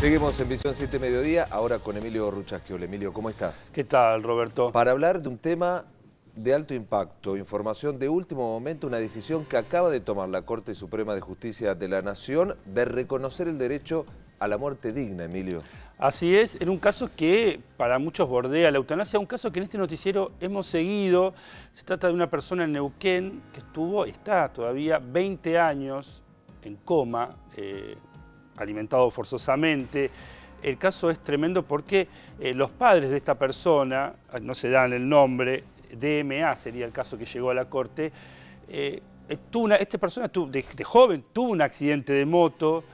Seguimos en Visión 7 Mediodía, ahora con Emilio Ruchasquiol. Emilio, ¿cómo estás? ¿Qué tal, Roberto? Para hablar de un tema de alto impacto, información de último momento, una decisión que acaba de tomar la Corte Suprema de Justicia de la Nación de reconocer el derecho a la muerte digna, Emilio. Así es, en un caso que para muchos bordea la eutanasia, un caso que en este noticiero hemos seguido. Se trata de una persona en Neuquén que está todavía 20 años en coma, alimentado forzosamente. El caso es tremendo porque los padres de esta persona, no se dan el nombre, DMA sería el caso que llegó a la Corte, esta persona de joven tuvo un accidente de moto,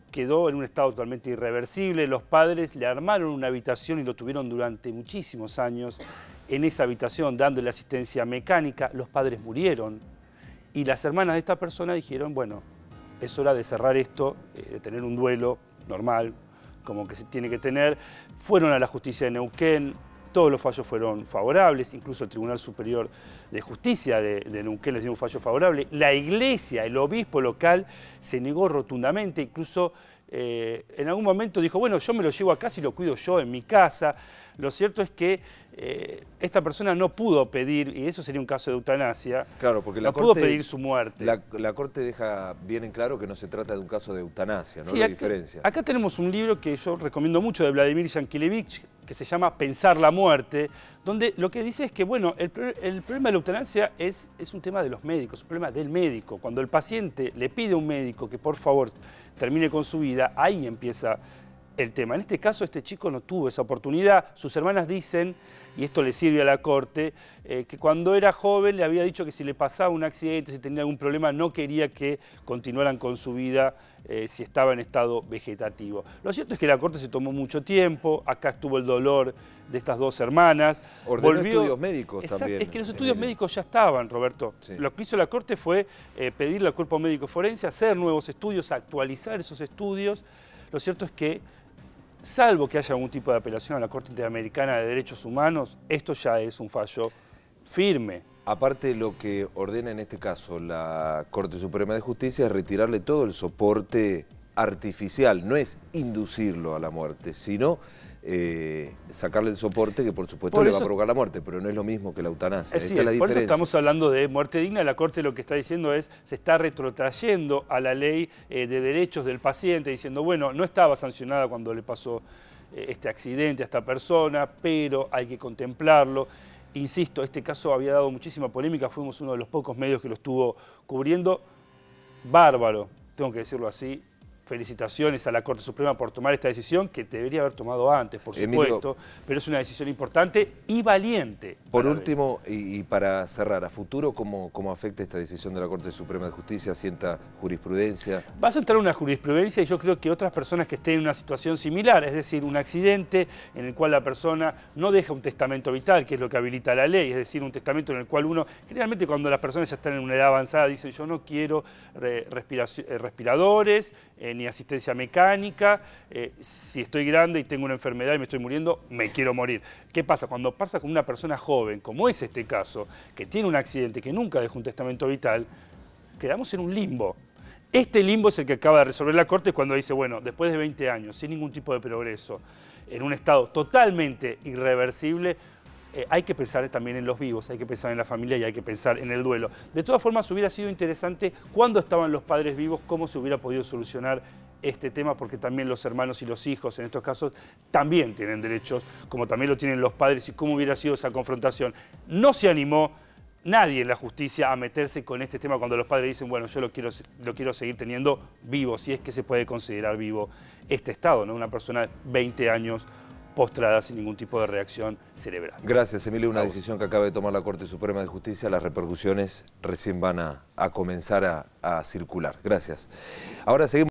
quedó en un estado totalmente irreversible. Los padres le armaron una habitación y lo tuvieron durante muchísimos años en esa habitación dándole asistencia mecánica. Los padres murieron y las hermanas de esta persona dijeron, bueno, es hora de cerrar esto, de tener un duelo normal, como que se tiene que tener. Fueron a la justicia de Neuquén, todos los fallos fueron favorables, incluso el Tribunal Superior de Justicia de Neuquén les dio un fallo favorable. La iglesia, el obispo local, se negó rotundamente, incluso en algún momento dijo, bueno, yo me lo llevo acá si lo cuido yo en mi casa. Lo cierto es que esta persona no pudo pedir, y eso sería un caso de eutanasia, claro, porque no pudo pedir su muerte. La Corte deja bien en claro que no se trata de un caso de eutanasia, ¿no? Sí, La diferencia. Acá tenemos un libro que yo recomiendo mucho de Vladimir Yankelevich, que se llama Pensar la muerte, donde lo que dice es que, bueno, el problema de la eutanasia es un tema de los médicos, un problema del médico. Cuando el paciente le pide a un médico que por favor termine con su vida, ahí empieza el tema. En este caso, este chico no tuvo esa oportunidad. Sus hermanas dicen, y esto le sirve a la Corte, que cuando era joven le había dicho que si le pasaba un accidente, si tenía algún problema, no quería que continuaran con su vida si estaba en estado vegetativo. Lo cierto es que la Corte se tomó mucho tiempo. Acá estuvo el dolor de estas dos hermanas. Ordenó estudios médicos también. Es que los estudios médicos ya estaban, Roberto. Sí. Lo que hizo la Corte fue pedirle al cuerpo médico forense hacer nuevos estudios, actualizar esos estudios. Lo cierto es que, salvo que haya algún tipo de apelación a la Corte Interamericana de Derechos Humanos, esto ya es un fallo firme. Aparte, lo que ordena en este caso la Corte Suprema de Justicia es retirarle todo el soporte artificial, no es inducirlo a la muerte, sino sacarle el soporte que por supuesto le va a provocar la muerte, pero no es lo mismo que la eutanasia. Esta es la diferencia. Por eso estamos hablando de muerte digna. La Corte lo que está diciendo es, se está retrotrayendo a la ley de derechos del paciente, diciendo, bueno, no estaba sancionada cuando le pasó este accidente a esta persona, pero hay que contemplarlo. Insisto, este caso había dado muchísima polémica, fuimos uno de los pocos medios que lo estuvo cubriendo. Bárbaro, tengo que decirlo así. Felicitaciones a la Corte Suprema por tomar esta decisión, que debería haber tomado antes, por supuesto, pero es una decisión importante y valiente. Por último, y para cerrar, a futuro, ¿cómo afecta esta decisión de la Corte Suprema de Justicia? ¿Sienta jurisprudencia? Va a sentar una jurisprudencia y yo creo que otras personas que estén en una situación similar, es decir, un accidente en el cual la persona no deja un testamento vital, que es lo que habilita la ley, es decir, un testamento en el cual uno, generalmente cuando las personas ya están en una edad avanzada, dicen yo no quiero respiradores, ni asistencia mecánica, si estoy grande y tengo una enfermedad y me estoy muriendo, me quiero morir. ¿Qué pasa? Cuando pasa con una persona joven, como es este caso, que tiene un accidente, que nunca dejó un testamento vital, quedamos en un limbo. Este limbo es el que acaba de resolver la Corte cuando dice, bueno, después de 20 años, sin ningún tipo de progreso, en un estado totalmente irreversible, hay que pensar también en los vivos, hay que pensar en la familia y hay que pensar en el duelo. De todas formas, hubiera sido interesante cuando estaban los padres vivos, cómo se hubiera podido solucionar este tema, porque también los hermanos y los hijos, en estos casos, también tienen derechos, como también lo tienen los padres, y cómo hubiera sido esa confrontación. No se animó nadie en la justicia a meterse con este tema cuando los padres dicen, bueno, yo lo quiero seguir teniendo vivo, si es que se puede considerar vivo este estado, ¿no? Una persona de 20 años postrada sin ningún tipo de reacción cerebral. Gracias, Emilio. Una decisión que acaba de tomar la Corte Suprema de Justicia. Las repercusiones recién van a comenzar a circular. Gracias. Ahora seguimos.